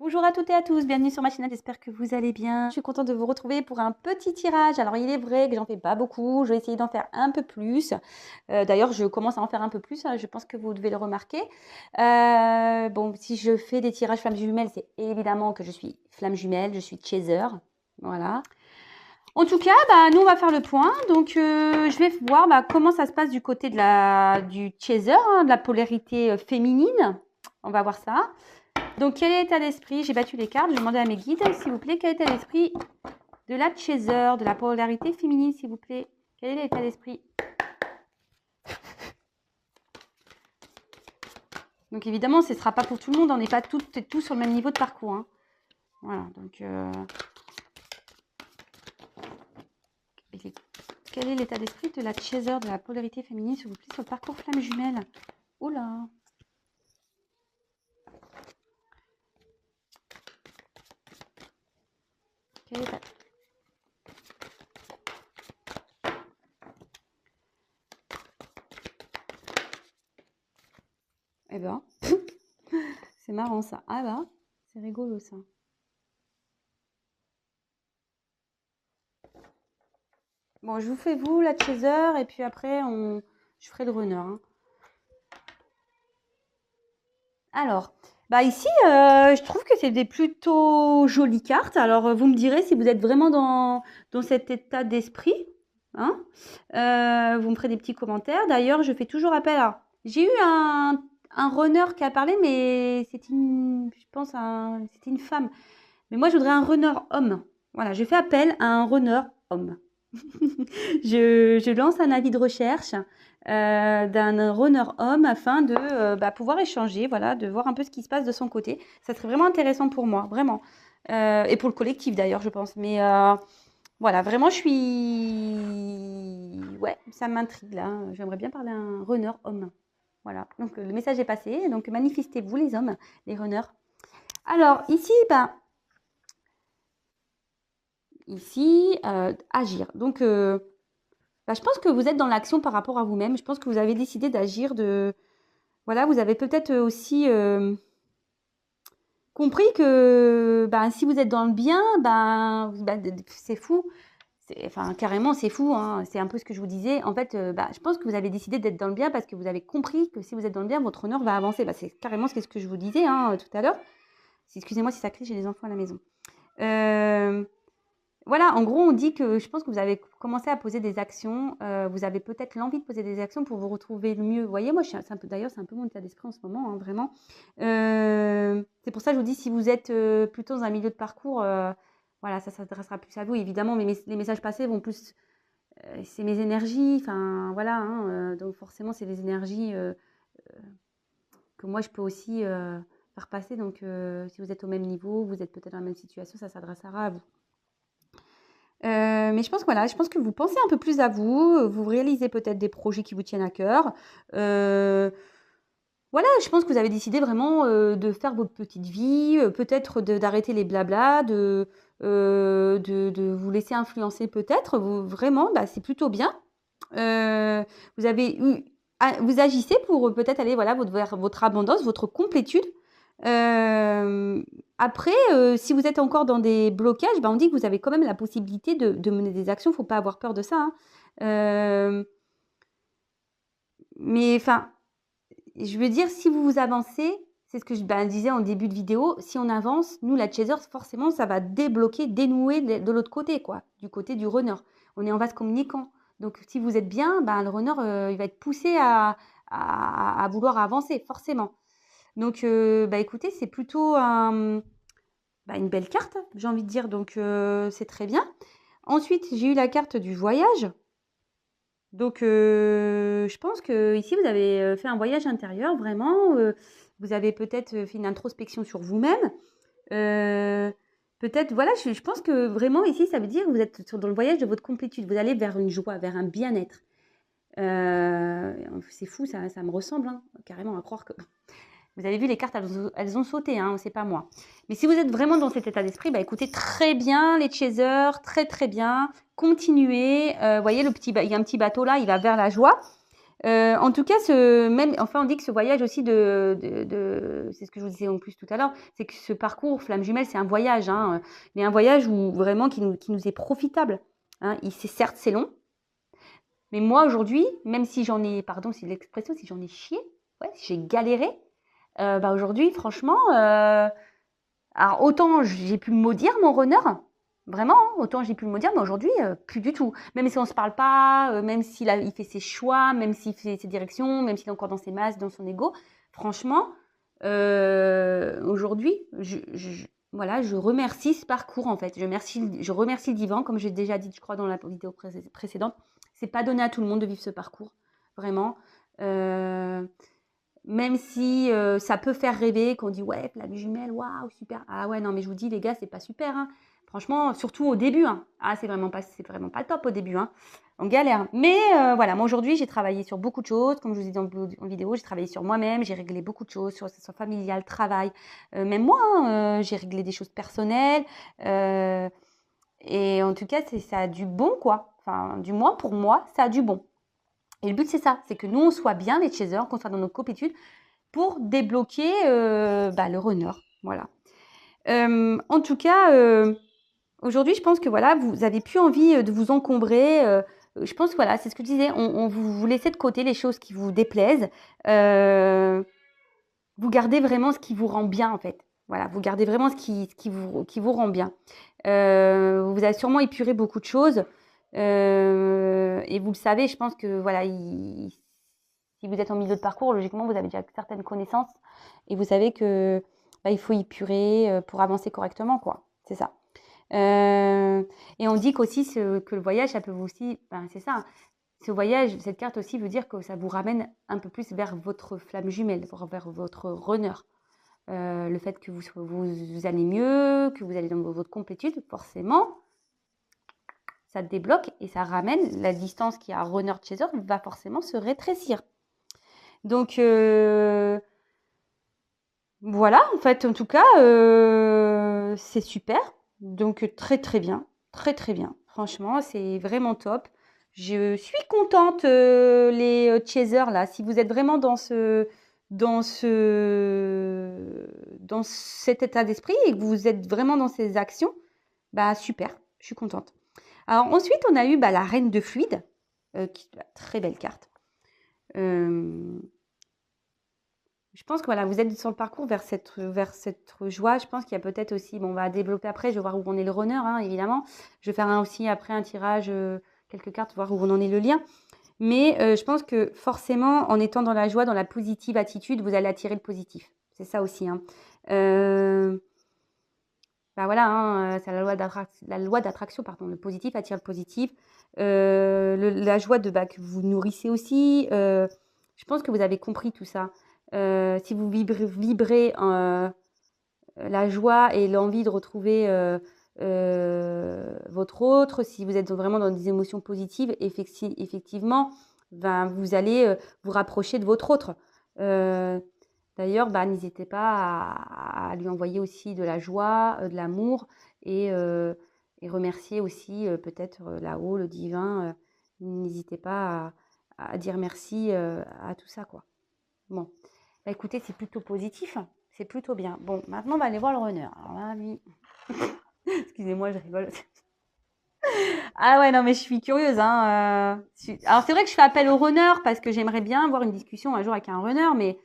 Bonjour à toutes et à tous, bienvenue sur ma chaîne, j'espère que vous allez bien. Je suis contente de vous retrouver pour un petit tirage. Alors il est vrai que j'en fais pas beaucoup, je vais essayer d'en faire un peu plus. D'ailleurs je commence à en faire un peu plus, hein, je pense que vous devez le remarquer. Bon, si je fais des tirages flammes jumelles, c'est évidemment que je suis flamme jumelle, je suis chaser. Voilà. En tout cas, nous on va faire le point. Donc je vais voir comment ça se passe du côté du chaser, hein, de la polarité féminine. On va voir ça. Donc, quel est l'état d'esprit? J'ai battu les cartes. Je vais demander à mes guides, s'il vous plaît, quel est l'état d'esprit de la chaser, de la polarité féminine, s'il vous plaît. Quel est l'état d'esprit? Donc, évidemment, ce ne sera pas pour tout le monde. On n'est pas toutes et tous sur le même niveau de parcours. Hein. Voilà. Donc, quel est l'état d'esprit de la chaser, de la polarité féminine, s'il vous plaît, sur le parcours flamme jumelle? Oula! Quel est Eh ben, c'est marrant ça. Ah bah, c'est rigolo ça. Bon, je vous fais vous la chaser et puis après je ferai le runner. Hein. Alors, ici, je trouve que c'est des plutôt jolies cartes. Alors, vous me direz si vous êtes vraiment dans cet état d'esprit. Hein. Vous me ferez des petits commentaires. D'ailleurs, je fais toujours appel à... J'ai eu un runner qui a parlé, mais c'est je pense, c'était une femme. Mais moi, je voudrais un runner homme. Voilà, je fais appel à un runner homme. je lance un avis de recherche d'un runner homme afin de pouvoir échanger, voilà, de voir un peu ce qui se passe de son côté. Ça serait vraiment intéressant pour moi, vraiment. Et pour le collectif d'ailleurs, je pense. Mais voilà, vraiment, je suis... Ouais, ça m'intrigue là. J'aimerais bien parler à un runner homme. Voilà, donc le message est passé. Donc manifestez-vous les hommes, les runners. Alors ici, agir. Donc, je pense que vous êtes dans l'action par rapport à vous-même. Je pense que vous avez décidé d'agir Voilà, vous avez peut-être aussi compris que si vous êtes dans le bien, c'est fou. Enfin, carrément, c'est fou. Hein. C'est un peu ce que je vous disais. En fait, je pense que vous avez décidé d'être dans le bien parce que vous avez compris que si vous êtes dans le bien, votre honneur va avancer. C'est carrément ce que je vous disais tout à l'heure. Excusez-moi si ça crie, j'ai les enfants à la maison. Voilà, en gros, on dit que je pense que vous avez commencé à poser des actions. Vous avez peut-être l'envie de poser des actions pour vous retrouver le mieux. Vous voyez, moi, d'ailleurs, c'est un peu mon état d'esprit en ce moment, hein, vraiment. C'est pour ça que je vous dis, si vous êtes plutôt dans un milieu de parcours, voilà, ça s'adressera plus à vous, évidemment. Mais les messages passés vont plus... c'est mes énergies, enfin, voilà. Hein, donc, forcément, c'est des énergies que moi, je peux aussi faire passer. Donc, si vous êtes au même niveau, vous êtes peut-être dans la même situation, ça s'adressera à vous. Mais je pense que vous pensez un peu plus à vous, vous réalisez peut-être des projets qui vous tiennent à cœur. Voilà, je pense que vous avez décidé vraiment de faire votre petite vie, peut-être d'arrêter les blablas, de vous laisser influencer peut-être. Vraiment, c'est plutôt bien. Vous avez vous agissez pour peut-être aller vers votre abondance, votre complétude. Après, si vous êtes encore dans des blocages, on dit que vous avez quand même la possibilité de mener des actions. Il ne faut pas avoir peur de ça. Hein. Mais enfin, je veux dire, si vous avancez, c'est ce que je disais en début de vidéo, si on avance, nous, la chaser, forcément, ça va débloquer, dénouer de l'autre côté, quoi, du côté du runner. On est en vase communicant. Donc, si vous êtes bien, le runner, il va être poussé à vouloir avancer, forcément. Donc, écoutez, c'est plutôt une belle carte, j'ai envie de dire. Donc, c'est très bien. Ensuite, j'ai eu la carte du voyage. Donc, je pense que ici vous avez fait un voyage intérieur, vraiment. Vous avez peut-être fait une introspection sur vous-même. Peut-être, voilà, je pense que vraiment ici, ça veut dire que vous êtes dans le voyage de votre complétude. Vous allez vers une joie, vers un bien-être. C'est fou, ça me ressemble, hein, carrément, à croire que... Vous avez vu, les cartes, elles ont sauté, hein, c'est pas moi. Mais si vous êtes vraiment dans cet état d'esprit, écoutez, très bien les chasers, très très bien. Continuez. Vous voyez, il y a un petit bateau là, il va vers la joie. En tout cas, enfin, on dit que ce voyage aussi c'est ce que je vous disais en plus tout à l'heure, c'est que ce parcours Flamme Jumelle, c'est un voyage, hein, mais un voyage où vraiment qui nous est profitable. Hein. Certes, c'est long, mais moi aujourd'hui, même si j'en ai, pardon, c'est l'expression, si j'en ai chié, ouais, si j'ai galéré, bah aujourd'hui, franchement, alors autant j'ai pu le maudire mon runner, vraiment, hein, autant j'ai pu le maudire, mais aujourd'hui, plus du tout. Même si on se parle pas, même il fait ses choix, même s'il fait ses directions, même s'il est encore dans ses masses, dans son ego, franchement, aujourd'hui, voilà, je remercie ce parcours en fait. Je remercie le divan, comme j'ai déjà dit, je crois, dans la vidéo précédente. C'est pas donné à tout le monde de vivre ce parcours, vraiment. Même si ça peut faire rêver, qu'on dit ouais, Flamme Jumelle, waouh, super. Ah ouais, non, mais je vous dis, les gars, c'est pas super. Hein. Franchement, surtout au début. Hein. Ah, c'est vraiment pas top au début. Hein. On galère. Mais voilà, moi aujourd'hui, j'ai travaillé sur beaucoup de choses. Comme je vous ai dit en vidéo, j'ai travaillé sur moi-même, j'ai réglé beaucoup de choses, sur ce soit familial, travail. Même moi, hein, j'ai réglé des choses personnelles. Et en tout cas, ça a du bon, quoi. Enfin, du moins pour moi, ça a du bon. Et le but, c'est ça, c'est que nous, on soit bien les chasers, qu'on soit dans nos compétudes pour débloquer le runner. Voilà. En tout cas, aujourd'hui, je pense que voilà, vous avez plus envie de vous encombrer. Je pense que voilà, c'est ce que je disais, vous laissez de côté les choses qui vous déplaisent. Vous gardez vraiment ce qui vous rend bien, en fait. Voilà, vous gardez vraiment ce qui vous rend bien. Vous avez sûrement épuré beaucoup de choses. Et vous le savez, je pense que voilà, si vous êtes en milieu de parcours, logiquement, vous avez déjà certaines connaissances et vous savez que il faut épurer pour avancer correctement, quoi. C'est ça. Et on dit qu'aussi que le voyage, ça peut vous aussi, c'est ça. Hein. Ce voyage, cette carte aussi veut dire que ça vous ramène un peu plus vers votre flamme jumelle, vers votre runner. Le fait que vous allez mieux, que vous allez dans votre complétude, forcément, ça débloque et ça ramène la distance qu'il y a runner chaser va forcément se rétrécir. Donc voilà, en fait, en tout cas, c'est super. Donc très très bien, très très bien. Franchement, c'est vraiment top. Je suis contente, les chasers là. Si vous êtes vraiment dans cet état d'esprit et que vous êtes vraiment dans ces actions, bah super, je suis contente. Alors ensuite, on a eu la reine de fluide, qui est une très belle carte. Je pense que voilà, vous êtes sur le parcours vers cette joie. Je pense qu'il y a peut-être aussi, bon, on va développer après, je vais voir où on est le runner, hein, évidemment. Je vais faire aussi après un tirage, quelques cartes, voir où on en est le lien. Mais je pense que forcément, en étant dans la joie, dans la positive attitude, vous allez attirer le positif. C'est ça aussi. Hein. Voilà, hein, c'est la loi d'attraction, pardon. Le positif attire le positif. La joie que vous nourrissez aussi. Je pense que vous avez compris tout ça. Si vous vibrez la joie et l'envie de retrouver votre autre, si vous êtes vraiment dans des émotions positives, effectivement, vous allez vous rapprocher de votre autre. D'ailleurs, n'hésitez pas à lui envoyer aussi de la joie, de l'amour et remercier aussi peut-être là-haut, le divin. N'hésitez pas à dire merci à tout ça, quoi. Bon. Écoutez, c'est plutôt positif, c'est plutôt bien. Bon, maintenant, on va aller voir le runner. Alors là, lui... Excusez-moi, je rigole. Ah ouais, non, mais je suis curieuse. Hein. Alors, c'est vrai que je fais appel au runner parce que j'aimerais bien avoir une discussion un jour avec un runner, mais...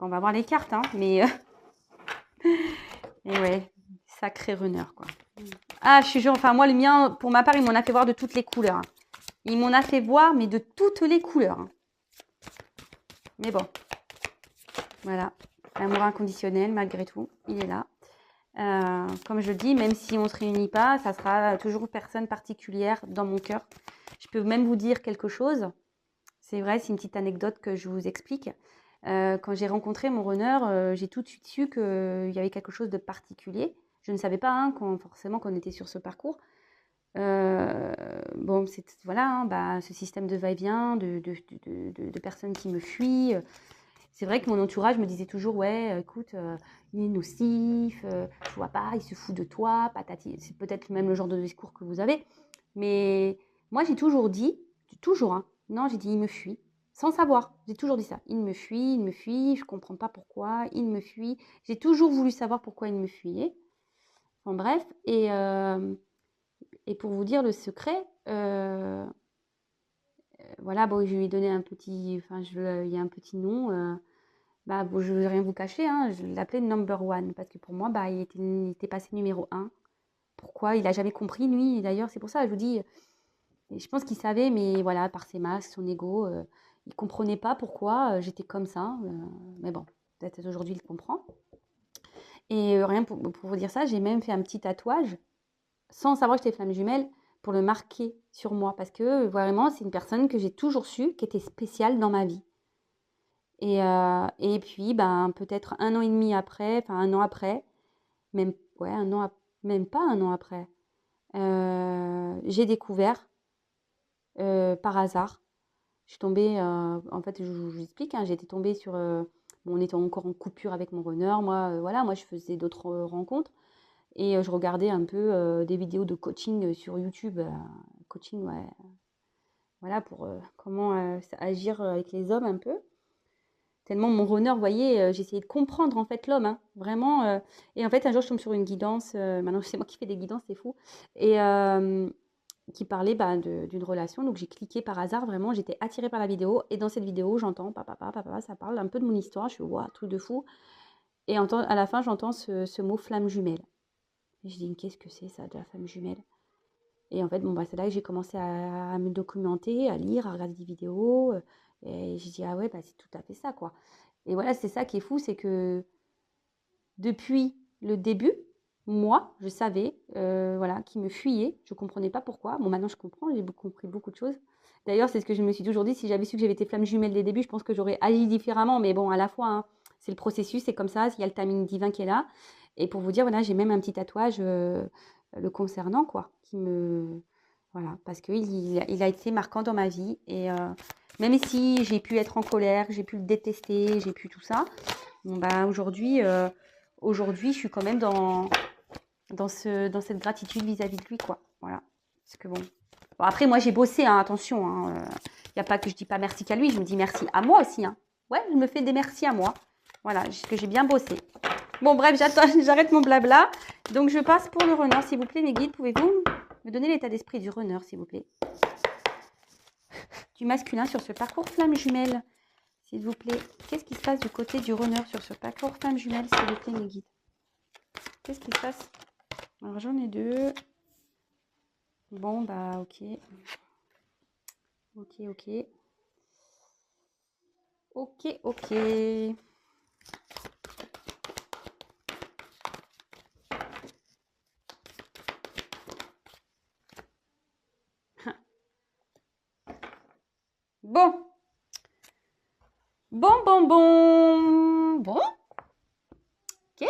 On va voir les cartes, hein. Mais... Et ouais, sacré runner, quoi. Ah, je suis sûre, enfin, moi, le mien, pour ma part, il m'en a fait voir de toutes les couleurs. Hein. Il m'en a fait voir, mais de toutes les couleurs. Hein. Mais bon... Voilà, l'amour inconditionnel, malgré tout, il est là. Comme je le dis, même si on ne se réunit pas, ça sera toujours une personne particulière dans mon cœur. Je peux même vous dire quelque chose. C'est vrai, c'est une petite anecdote que je vous explique. Quand j'ai rencontré mon runner, j'ai tout de suite su qu'il y avait quelque chose de particulier. Je ne savais pas hein, forcément qu'on était sur ce parcours. Bon, c'est voilà, hein, ce système de va-et-vient, de personnes qui me fuient. C'est vrai que mon entourage me disait toujours, ouais, écoute, il est nocif, tu vois pas, il se fout de toi, patati. C'est peut-être même le genre de discours que vous avez. Mais moi, j'ai toujours dit, toujours, hein, non, j'ai dit, il me fuit. sans savoir. J'ai toujours dit ça. Il me fuit, je comprends pas pourquoi, il me fuit. J'ai toujours voulu savoir pourquoi il me fuyait. Enfin bref, et pour vous dire le secret, voilà, bon, je lui ai donné un petit, enfin, il y a un petit nom. Bah, bon, je ne vais rien vous cacher, hein, je l'appelais number one parce que pour moi, bah, il était passé numéro un. Pourquoi? Il a jamais compris, lui. Et d'ailleurs, c'est pour ça, je vous dis, je pense qu'il savait, mais voilà, par ses masques, son ego, il comprenait pas pourquoi j'étais comme ça. Mais bon, peut-être aujourd'hui, il comprend. Et rien pour vous dire ça, j'ai même fait un petit tatouage sans savoir que j'étais flamme jumelle pour le marquer sur moi parce que vraiment, c'est une personne que j'ai toujours su qui était spéciale dans ma vie. Et puis, ben, peut-être un an et demi après, enfin un an après, même, ouais, même pas un an après, j'ai découvert par hasard. Je suis tombée, en fait, je vous explique, hein, j'étais tombée sur. Bon, on était encore en coupure avec mon runner. Moi, voilà, moi, je faisais d'autres rencontres et je regardais un peu des vidéos de coaching sur YouTube. Coaching, ouais, voilà, pour comment agir avec les hommes un peu. Tellement mon runner, vous voyez, j'essayais de comprendre en fait l'homme, hein, vraiment. Et en fait, un jour, je tombe sur une guidance. Maintenant, c'est moi qui fais des guidances, c'est fou. Et qui parlait bah, d'une relation. Donc, j'ai cliqué par hasard, vraiment, j'étais attirée par la vidéo. Et dans cette vidéo, j'entends papa, papa, papa, ça parle un peu de mon histoire. Je suis, waouh, truc de fou. Et à la fin, j'entends ce mot flamme jumelle. Et je dis, qu'est-ce que c'est ça, de la flamme jumelle? Et en fait, bon, bah, c'est là que j'ai commencé à me documenter, à lire, à regarder des vidéos. Et j'ai dit, ah ouais, bah, c'est tout à fait ça, quoi. Et voilà, c'est ça qui est fou, c'est que depuis le début, moi, je savais, voilà, qu'il me fuyait. Je ne comprenais pas pourquoi. Bon, maintenant, je comprends, j'ai compris beaucoup de choses. D'ailleurs, c'est ce que je me suis dit aujourd'hui. Si j'avais su que j'avais été flamme jumelle dès le début, je pense que j'aurais agi différemment. Mais bon, à la fois, hein, c'est le processus, c'est comme ça. Il y a le timing divin qui est là. Et pour vous dire, voilà, j'ai même un petit tatouage le concernant, quoi, qui me... Voilà, parce qu'il a été marquant dans ma vie. Et même si j'ai pu être en colère, j'ai pu le détester, j'ai pu tout ça, bon, bah, aujourd'hui, je suis quand même dans cette gratitude vis-à-vis de lui, quoi. Voilà. Parce que bon. Bon, après, moi, j'ai bossé, hein, attention. Il n'y a pas que je dis pas merci qu'à lui, je me dis merci à moi aussi. Hein. Ouais, je me fais des merci à moi. Voilà, que j'ai bien bossé. Bon, bref, j'arrête mon blabla. Donc, je passe pour le runner, s'il vous plaît, mes guides. Pouvez-vous me donner l'état d'esprit du runner, s'il vous plaît? Du masculin sur ce parcours flamme jumelle, s'il vous plaît. Qu'est-ce qui se passe du côté du runner sur ce parcours flamme jumelle, s'il vous plaît, mes guides? Qu'est-ce qui se passe? Alors, j'en ai deux. Bon, bah, ok. Ok, ok. Ok, ok. Bon. Bon. Ok.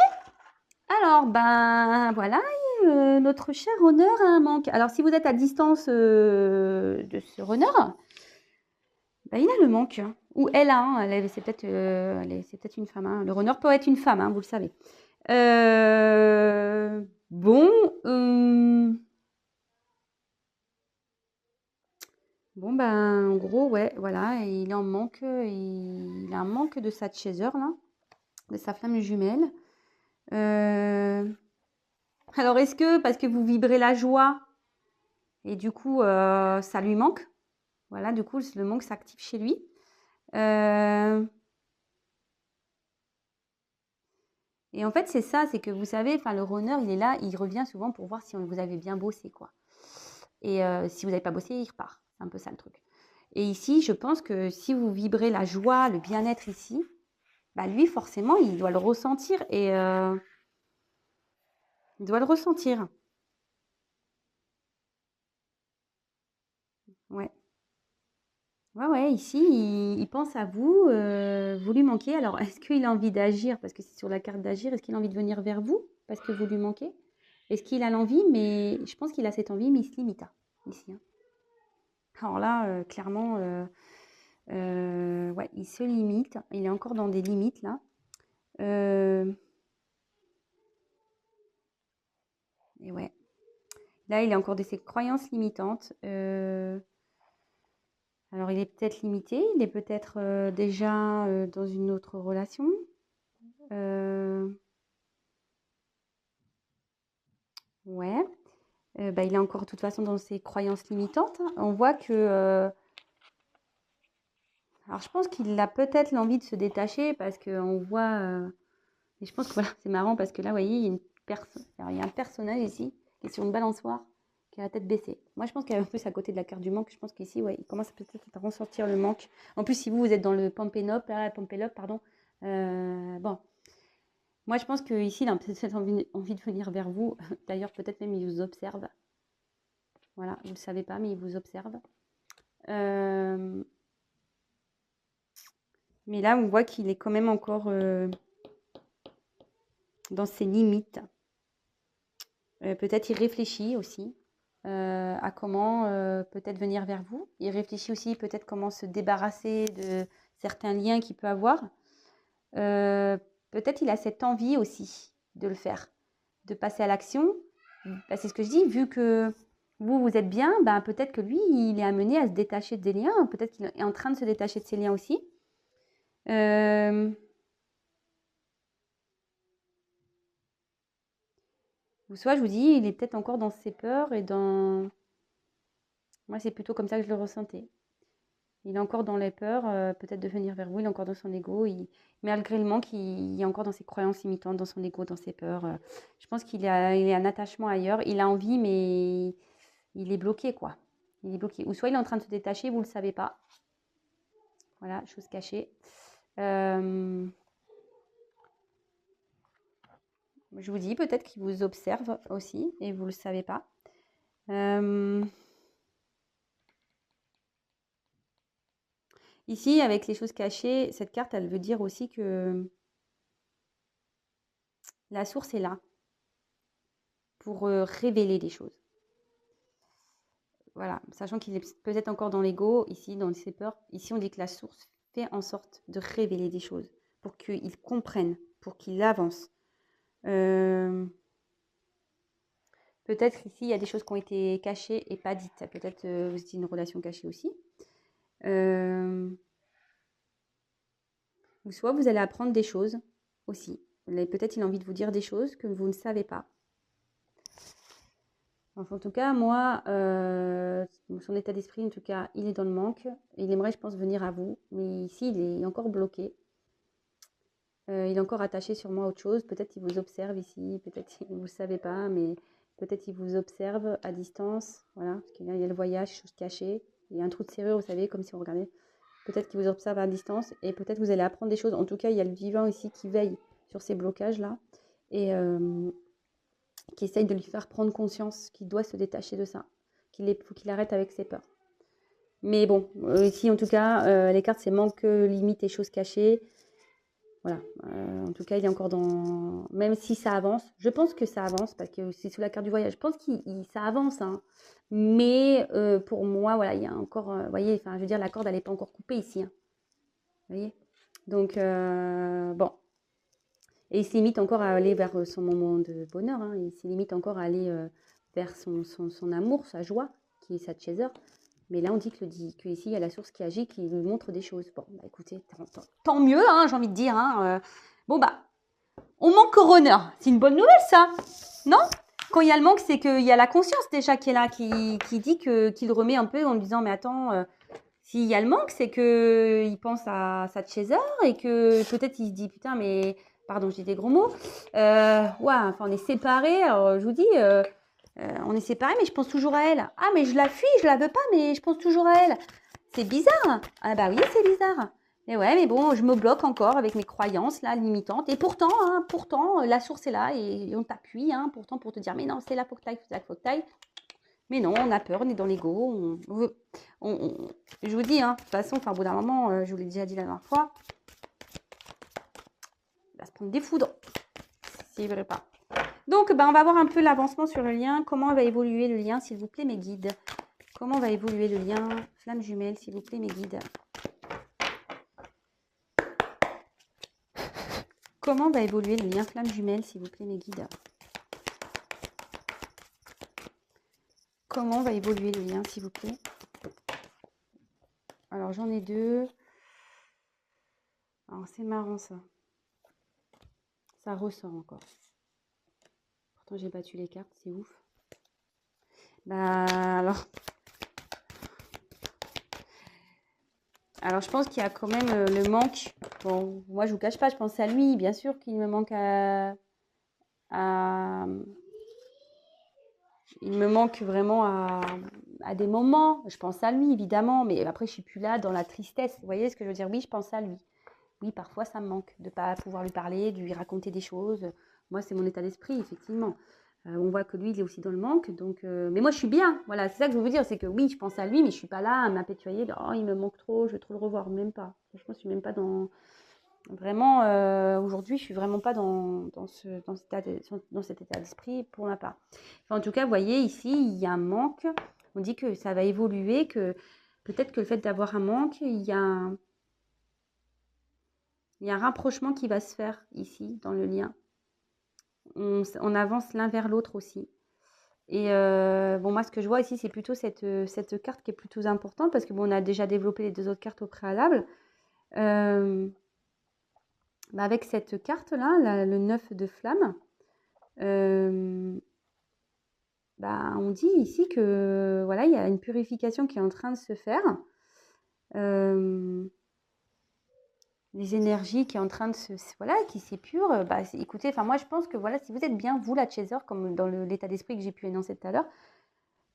Alors, ben, voilà. Notre cher runner a un manque. Alors, si vous êtes à distance de ce runner, ben, il a le manque. Ou elle a, hein, c'est peut-être une femme. Hein. Le runner peut être une femme, hein, vous le savez. Bon. Bon, ben, en gros, ouais, voilà, et il en manque, il a un manque de sa chaser, là, de sa flamme jumelle. Alors, est-ce que, parce que vous vibrez la joie, et du coup, ça lui manque? Voilà, du coup, le manque s'active chez lui. Et en fait, c'est ça, c'est que vous savez, enfin, le runner, il est là, il revient souvent pour voir si vous avez bien bossé, quoi. Et si vous n'avez pas bossé, il repart. C'est un peu ça le truc. Et ici, je pense que si vous vibrez la joie, le bien-être ici, bah lui, forcément, il doit le ressentir et il doit le ressentir. Ouais. Ouais, ouais, ici, il pense à vous, vous lui manquez. Alors, est-ce qu'il a envie d'agir? Parce que c'est sur la carte d'agir. Est-ce qu'il a envie de venir vers vous? Parce que vous lui manquez? Est-ce qu'il a l'envie? Mais je pense qu'il a cette envie, mais il se limite, hein, ici. Hein. Alors là, clairement, ouais, il se limite. Il est encore dans des limites, là. Et ouais. Là, il a encore de ses croyances limitantes. Alors, il est peut-être limité, il est peut-être déjà dans une autre relation. Ouais. Bah, il est encore de toute façon dans ses croyances limitantes, hein. On voit que... alors, je pense qu'il a peut-être l'envie de se détacher parce qu'on voit... et je pense que voilà, c'est marrant parce que là, vous voyez, il y a il y a un personnage ici qui est sur une balançoire, qui a la tête baissée. Moi, je pense qu'il y a un peu à côté de la carte du manque. Je pense qu'ici, ouais, il commence peut-être à ressortir le manque. En plus, si vous êtes dans le Pampénope, pardon, bon, moi, je pense qu'ici, il a peut-être envie de venir vers vous. D'ailleurs, peut-être même il vous observe. Voilà, vous ne le savez pas, mais il vous observe. Mais là, on voit qu'il est quand même encore dans ses limites. Peut-être il réfléchit aussi à comment peut-être venir vers vous. Il réfléchit aussi peut-être comment se débarrasser de certains liens qu'il peut avoir. Peut-être il a cette envie aussi de le faire, de passer à l'action. Bah, c'est ce que je dis, vu que vous êtes bien, ben, peut-être que lui, il est amené à se détacher des liens. Peut-être qu'il est en train de se détacher de ses liens aussi. Ou soit, je vous dis, il est peut-être encore dans ses peurs et dans... Moi, c'est plutôt comme ça que je le ressentais. Il est encore dans les peurs, peut-être de venir vers vous, il est encore dans son ego, malgré le manque, il est encore dans ses croyances limitantes, dans son ego, dans ses peurs. Je pense il est un attachement ailleurs, il a envie, mais il est bloqué, quoi. Il est bloqué. Ou soit il est en train de se détacher, vous ne le savez pas. Voilà, chose cachée. Je vous dis, peut-être qu'il vous observe aussi, et vous ne le savez pas. Ici, avec les choses cachées, cette carte, elle veut dire aussi que la source est là pour révéler des choses. Voilà, sachant qu'il est peut-être encore dans l'ego, ici, dans ses peurs. Ici, on dit que la source fait en sorte de révéler des choses pour qu'il comprenne, pour qu'il avance. Peut-être ici, il y a des choses qui ont été cachées et pas dites. Peut-être aussi une relation cachée aussi. Ou soit vous allez apprendre des choses aussi. Peut-être il a envie de vous dire des choses que vous ne savez pas. Enfin, en tout cas, moi, son état d'esprit, en tout cas, il est dans le manque. Il aimerait, je pense, venir à vous. Mais ici, il est encore bloqué. Il est encore attaché sûrement à autre chose. Peut-être qu'il vous observe ici. Peut-être que vous ne le savez pas. Mais peut-être qu'il vous observe à distance. Voilà. Parce qu'il y a le voyage, choses cachées. Il y a un trou de serrure, vous savez, comme si on regardait. Peut-être qu'il vous observe à distance. Et peut-être que vous allez apprendre des choses. En tout cas, il y a le divin ici qui veille sur ces blocages-là. Et... qui essaye de lui faire prendre conscience qu'il doit se détacher de ça, faut qu'il arrête avec ses peurs. Mais bon, ici en tout cas, les cartes c'est manque, limite et choses cachées. Voilà, en tout cas il est encore dans... Même si ça avance, je pense que ça avance parce que c'est sous la carte du voyage. Je pense que ça avance, hein. Mais pour moi, voilà, il y a encore... vous voyez, enfin, je veux dire, la corde elle n'est pas encore coupée ici, hein. Vous voyez. Donc, bon. Et il se limite encore à aller vers son moment de bonheur, hein. Il se limite encore à aller vers son amour, sa joie, qui est sa chaser. Mais là, on dit que ici, il y a la source qui agit, qui lui montre des choses. Bon, bah écoutez, tant mieux, hein, j'ai envie de dire, hein. Bon, bah, on manque au runner. C'est une bonne nouvelle, ça. Non? Quand il y a le manque, c'est qu'il y a la conscience déjà qui est là, qui dit qu'il remet un peu en lui disant, mais attends... s'il y a le manque, c'est qu'il pense à sa chaser et que peut-être il se dit putain, mais pardon, j'ai des gros mots. Ouais, enfin, on est séparés. Alors, je vous dis, on est séparés, mais je pense toujours à elle. Ah, mais je la fuis, je la veux pas, mais je pense toujours à elle. C'est bizarre. Ah, bah oui, c'est bizarre. Et ouais, mais bon, je me bloque encore avec mes croyances là, limitantes. Et pourtant, hein, la source est là et on t'appuie, hein, pourtant, pour te dire, mais non, c'est là, faut que t'ailles, c'est là, faut que t'ailles. Mais non, on a peur, on est dans l'ego. Je vous dis, hein, de toute façon, enfin, au bout d'un moment, je vous l'ai déjà dit la dernière fois, il va se prendre des foudres s'il ne veut pas. Donc, on va voir un peu l'avancement sur le lien. Comment va évoluer le lien, s'il vous plaît, mes guides? Comment va évoluer le lien flamme jumelle, s'il vous plaît, mes guides? Comment va évoluer le lien flamme jumelle, s'il vous plaît, mes guides? Comment va évoluer le lien, s'il vous plaît? Alors, j'en ai deux. Alors, c'est marrant, ça. Ça ressort encore. Pourtant, j'ai battu les cartes, c'est ouf. Bah, alors je pense qu'il y a quand même le manque. Bon, moi, je vous cache pas, je pense à lui. Bien sûr qu'il me manque à- il me manque vraiment à des moments. Je pense à lui, évidemment. Mais après, je suis plus là dans la tristesse. Vous voyez ce que je veux dire? Oui, je pense à lui. Oui, parfois, ça me manque de ne pas pouvoir lui parler, de lui raconter des choses. Moi, c'est mon état d'esprit, effectivement. On voit que lui, il est aussi dans le manque. Donc, mais moi, je suis bien. Voilà, c'est ça que je veux vous dire. C'est que oui, je pense à lui, mais je ne suis pas là à m'apitoyer. Oh, il me manque trop, je veux trop le revoir. Même pas. Franchement, je ne suis même pas dans... Vraiment, aujourd'hui, je ne suis vraiment pas dans cet état d'esprit pour ma part. Enfin, en tout cas, vous voyez, ici, il y a un manque. On dit que ça va évoluer, que peut-être que le fait d'avoir un manque, il y a un rapprochement qui va se faire ici, dans le lien. On avance l'un vers l'autre aussi. Et bon, moi, ce que je vois ici, c'est plutôt cette carte qui est plutôt importante parce que bon, on a déjà développé les deux autres cartes au préalable. Bah, avec cette carte-là, le 9 de flamme, bah, on dit ici que voilà, il y a une purification qui est en train de se faire. Les énergies qui est en train de se... Voilà, qui s'épurent. Bah, écoutez, enfin moi je pense que voilà, si vous êtes bien, vous la chaser, comme dans l'état d'esprit que j'ai pu énoncer tout à l'heure,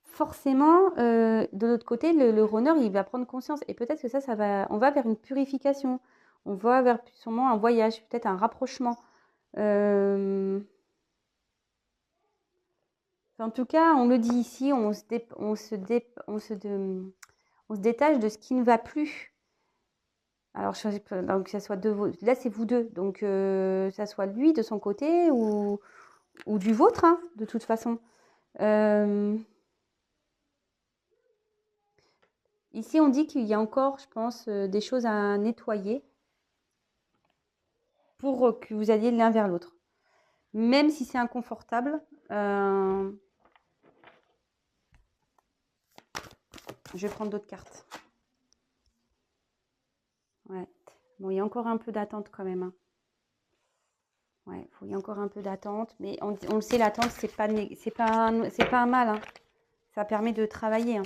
forcément, de l'autre côté, le runner, il va prendre conscience. Et peut-être que ça va... On va vers une purification. On va vers sûrement un voyage, peut-être un rapprochement. En tout cas, on le dit ici, on se détache de ce qui ne va plus. Alors, donc, ça soit là, c'est vous deux. Donc, ça soit lui de son côté ou du vôtre, hein, de toute façon. Ici, on dit qu'il y a encore, je pense, des choses à nettoyer pour que vous alliez l'un vers l'autre. Même si c'est inconfortable. Je vais prendre d'autres cartes. Ouais. Bon, il y a encore un peu d'attente quand même, hein. Ouais, il y a encore un peu d'attente, mais on le sait, l'attente, c'est pas un mal, hein. Ça permet de travailler, hein.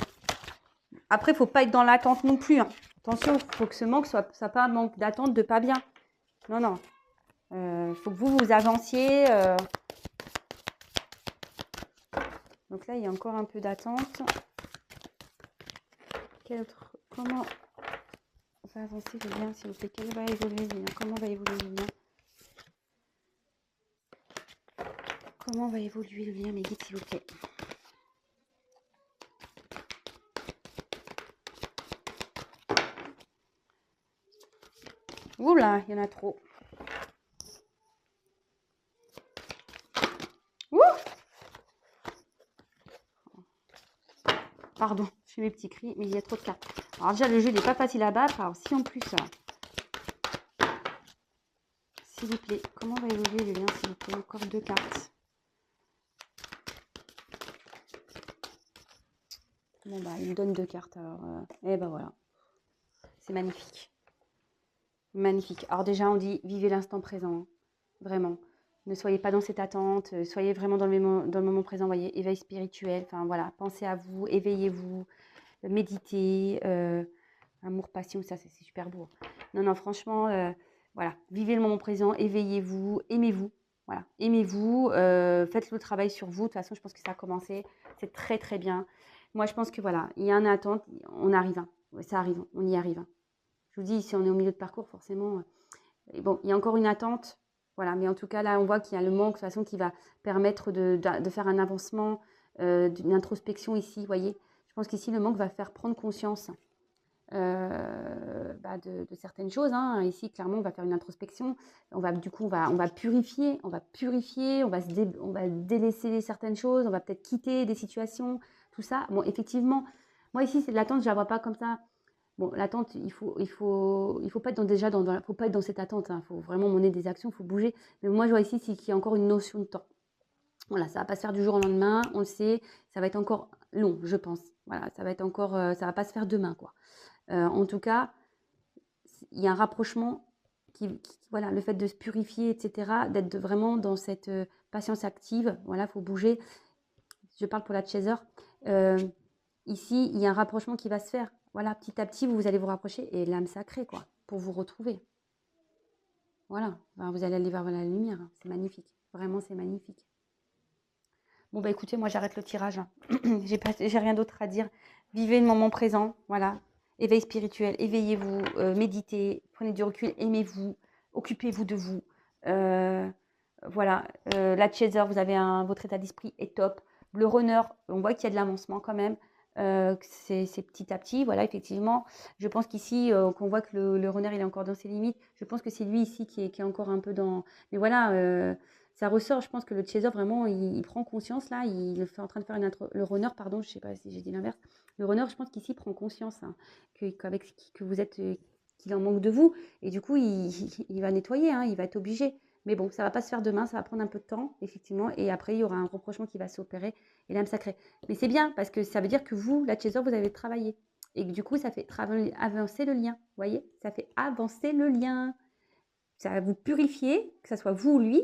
Après, il ne faut pas être dans l'attente non plus, hein. Attention, il faut que ce manque soit pas un manque d'attente de pas bien. Non, non. Il faut que vous avanciez. Donc là, il y a encore un peu d'attente. Comment va avancer le lien, s'il vous plaît? Quel va évoluer le lien? Comment va évoluer le lien? Comment va évoluer le lien, mes guides, s'il vous plaît? Oula, il y en a trop. Ouh! Pardon, je fais mes petits cris, mais il y a trop de cartes. Alors déjà, le jeu n'est pas facile à battre. Alors si en plus, s'il vous plaît, comment va évoluer le lien, s'il vous plaît? Encore deux cartes. Bon bah, il me donne deux cartes. Alors, et ben voilà. C'est magnifique. Magnifique. Alors déjà, on dit, vivez l'instant présent. Hein. Vraiment. Ne soyez pas dans cette attente. Soyez vraiment dans le moment présent. Voyez, éveil spirituel. Enfin voilà, pensez à vous, éveillez-vous, méditez. Amour, passion, ça c'est super beau. Non, non, franchement, voilà. Vivez le moment présent, éveillez-vous, aimez-vous. Voilà, aimez-vous, faites le travail sur vous. De toute façon, je pense que ça a commencé. C'est très, très bien. Moi, je pense que voilà, il y a une attente. On arrive. Hein. Ça arrive, on y arrive. Hein. Je vous dis, si on est au milieu de parcours, forcément, et bon, il y a encore une attente, voilà, mais en tout cas, là, on voit qu'il y a le manque, de toute façon, qui va permettre de faire un avancement, d'une introspection ici, vous voyez. Je pense qu'ici, le manque va faire prendre conscience de certaines choses. Hein. Ici, clairement, on va faire une introspection. Du coup, on va purifier, on va délaisser certaines choses, on va peut-être quitter des situations, tout ça. Bon, effectivement, moi ici, c'est de l'attente, je la vois pas comme ça. Bon, l'attente, il faut pas être faut pas être dans cette attente. Il faut vraiment mener des actions, il faut bouger. Mais moi, je vois ici qu'il y a encore une notion de temps. Voilà, ça va pas se faire du jour au lendemain, on le sait. Ça va être encore long, je pense. Voilà, ça va être encore, ça va pas se faire demain, quoi. En tout cas, il y a un rapprochement voilà, le fait de se purifier, etc., d'être vraiment dans cette patience active. Voilà, il faut bouger. Je parle pour la chaser. Ici, il y a un rapprochement qui va se faire. Voilà, petit à petit, vous allez vous rapprocher et l'âme sacrée, quoi, pour vous retrouver. Voilà, enfin, vous allez aller vers la lumière. Hein. C'est magnifique. Vraiment, c'est magnifique. Bon, bah écoutez, moi, j'arrête le tirage. Hein. J'ai rien d'autre à dire. Vivez le moment présent. Voilà. Éveil spirituel. Éveillez-vous. Méditez. Prenez du recul. Aimez-vous. Occupez-vous de vous. Voilà. La chaser, vous avez votre état d'esprit est top. Le runner, on voit qu'il y a de l'avancement quand même. C'est petit à petit, voilà, effectivement. Je pense qu'ici, qu'on voit que le runner, il est encore dans ses limites. Je pense que c'est lui ici qui est encore un peu dans... Mais voilà, ça ressort. Je pense que le chaser, vraiment, il prend conscience, là. Il est en train de faire le runner, pardon, je ne sais pas si j'ai dit l'inverse. Le runner, je pense qu'ici, prend conscience hein, que vous êtes... qu'il en manque de vous. Et du coup, il va nettoyer, hein, il va être obligé. Mais bon, ça ne va pas se faire demain, ça va prendre un peu de temps, effectivement. Et après, il y aura un rapprochement qui va s'opérer et l'âme sacrée. Mais c'est bien, parce que ça veut dire que vous, la chaser, vous avez travaillé. Et que du coup, ça fait avancer le lien. Vous voyez? Ça fait avancer le lien. Ça va vous purifier, que ce soit vous ou lui.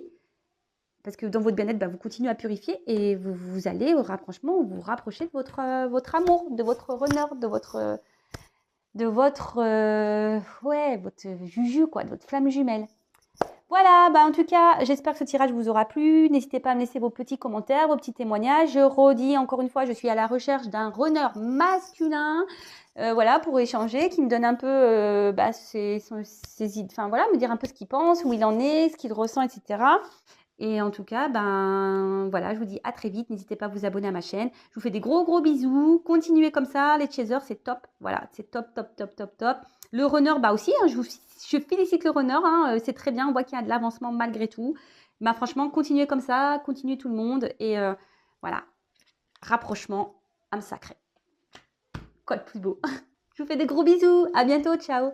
Parce que dans votre bien-être, bah, vous continuez à purifier et vous allez au rapprochement, vous rapprochez de votre amour, de votre runner, de votre votre juju, quoi, de votre flamme jumelle. Voilà, bah en tout cas, j'espère que ce tirage vous aura plu. N'hésitez pas à me laisser vos petits commentaires, vos petits témoignages. Je redis encore une fois, je suis à la recherche d'un runner masculin, voilà, pour échanger, qui me donne un peu ses idées, enfin voilà, me dire un peu ce qu'il pense, où il en est, ce qu'il ressent, etc. Et en tout cas, ben voilà, je vous dis à très vite. N'hésitez pas à vous abonner à ma chaîne. Je vous fais des gros bisous. Continuez comme ça. Les chasers, c'est top. Voilà, c'est top, top, top, top, top. Le runner, bah aussi, hein, je félicite le runner. Hein, c'est très bien. On voit qu'il y a de l'avancement malgré tout. Bah franchement, continuez comme ça. Continuez tout le monde. Et voilà, rapprochement, âme sacrée. Quoi de plus beau? Je vous fais des gros bisous. À bientôt. Ciao.